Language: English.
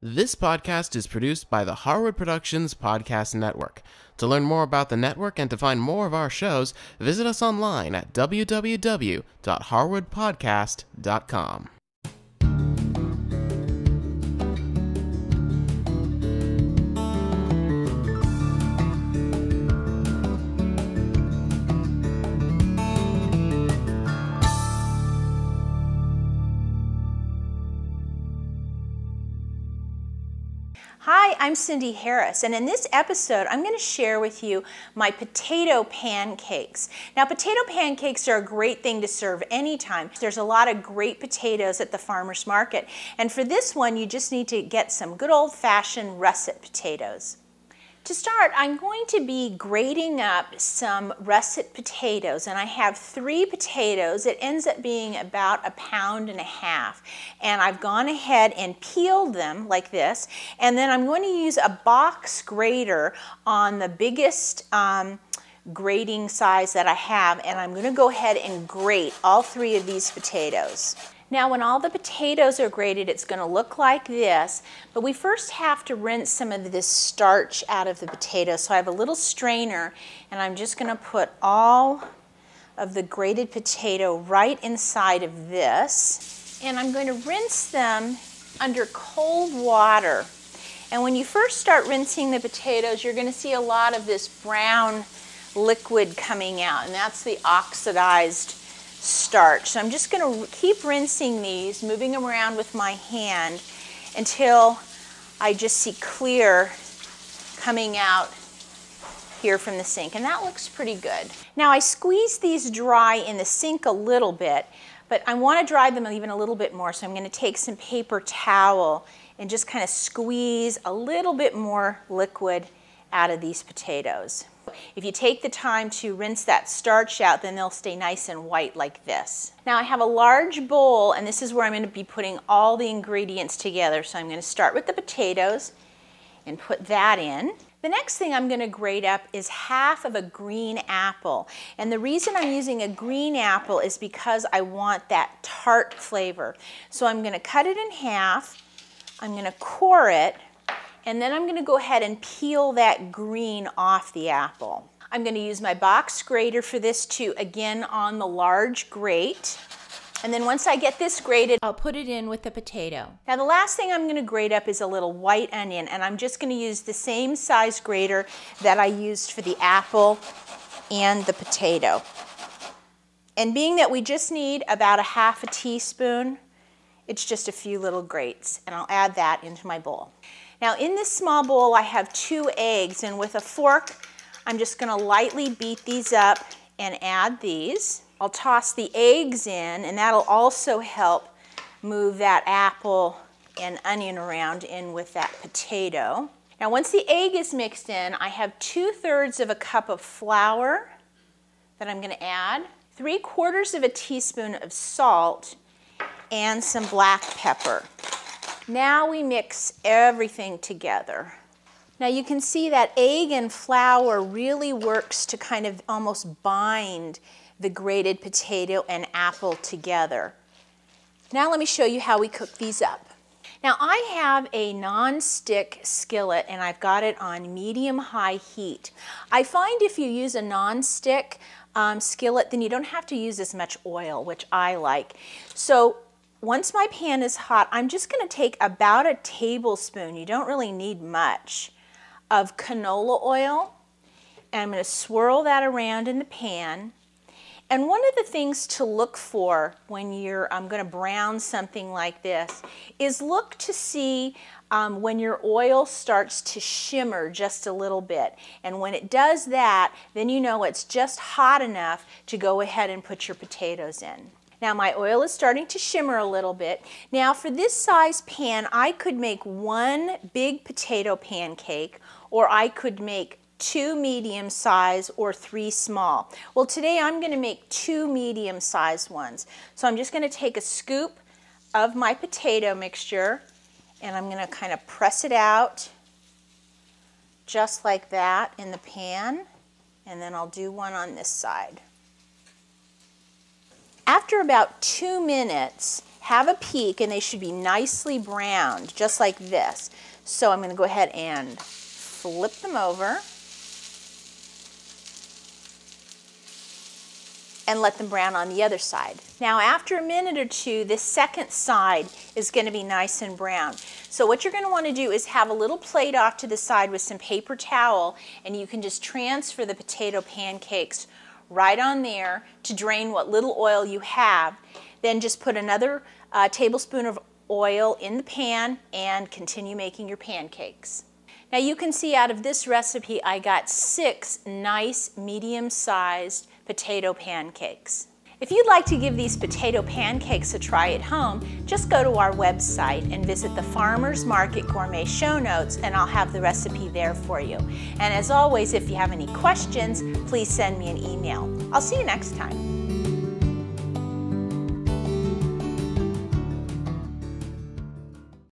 This podcast is produced by the Harwood Productions Podcast Network. To learn more about the network and to find more of our shows, visit us online at www.harwoodpodcast.com. Hi, I'm Cindy Harris, and in this episode I'm going to share with you my potato pancakes. Now, potato pancakes are a great thing to serve anytime. There's a lot of great potatoes at the farmer's market, and for this one you just need to get some good old-fashioned russet potatoes. To start, I'm going to be grating up some russet potatoes, and I have 3 potatoes. It ends up being about 1.5 pounds, and I've gone ahead and peeled them like this, and then I'm going to use a box grater on the biggest grating size that I have, and I'm going to go ahead and grate all 3 of these potatoes. Now, when all the potatoes are grated, it's going to look like this, but we first have to rinse some of this starch out of the potatoes. So I have a little strainer, and I'm just going to put all of the grated potato right inside of this, and I'm going to rinse them under cold water. And when you first start rinsing the potatoes, you're going to see a lot of this brown liquid coming out, and that's the oxidized starch. So I'm just going to keep rinsing these, moving them around with my hand until I just see clear coming out here from the sink, and that looks pretty good. Now, I squeeze these dry in the sink a little bit, but I want to dry them even a little bit more, so I'm going to take some paper towel and just kind of squeeze a little bit more liquid out of these potatoes. If you take the time to rinse that starch out, then they'll stay nice and white like this. Now, I have a large bowl, and this is where I'm going to be putting all the ingredients together. So I'm going to start with the potatoes and put that in. The next thing I'm going to grate up is half of a green apple. And the reason I'm using a green apple is because I want that tart flavor. So I'm going to cut it in half, I'm going to core it, and then I'm going to go ahead and peel that green off the apple. I'm going to use my box grater for this too, again on the large grate. And then once I get this grated, I'll put it in with the potato. Now, the last thing I'm going to grate up is a little white onion, and I'm just going to use the same size grater that I used for the apple and the potato. And being that we just need about 1/2 teaspoon, it's just a few little grates, and I'll add that into my bowl. Now, in this small bowl, I have 2 eggs, and with a fork, I'm just going to lightly beat these up and add these. I'll toss the eggs in, and that'll also help move that apple and onion around in with that potato. Now, once the egg is mixed in, I have 2/3 of a cup of flour that I'm going to add, 3/4 teaspoon of salt, and some black pepper. Now we mix everything together. Now you can see that egg and flour really works to kind of almost bind the grated potato and apple together. Now let me show you how we cook these up. Now I have a non-stick skillet, and I've got it on medium-high heat. I find if you use a non-stick skillet, then you don't have to use as much oil, which I like. So once my pan is hot, I'm just going to take about a tablespoon, you don't really need much, of canola oil, and I'm going to swirl that around in the pan. And one of the things to look for when you're going to brown something like this is look to see when your oil starts to shimmer just a little bit. And when it does that, then you know it's just hot enough to go ahead and put your potatoes in. Now my oil is starting to shimmer a little bit. Now for this size pan, I could make 1 big potato pancake, or I could make 2 medium size or 3 small. Well, today I'm going to make 2 medium sized ones. So I'm just going to take a scoop of my potato mixture, and I'm going to kind of press it out just like that in the pan, and then I'll do one on this side. After about 2 minutes, have a peek, and they should be nicely browned, just like this. So I'm going to go ahead and flip them over and let them brown on the other side. Now after a minute or two, this second side is going to be nice and brown. So what you're going to want to do is have a little plate off to the side with some paper towel, and you can just transfer the potato pancakes right on there to drain what little oil you have. Then just put another tablespoon of oil in the pan and continue making your pancakes. Now you can see out of this recipe I got 6 nice medium-sized potato pancakes. If you'd like to give these potato pancakes a try at home, just go to our website and visit the Farmers Market Gourmet show notes, and I'll have the recipe there for you. And as always, if you have any questions, please send me an email. I'll see you next time.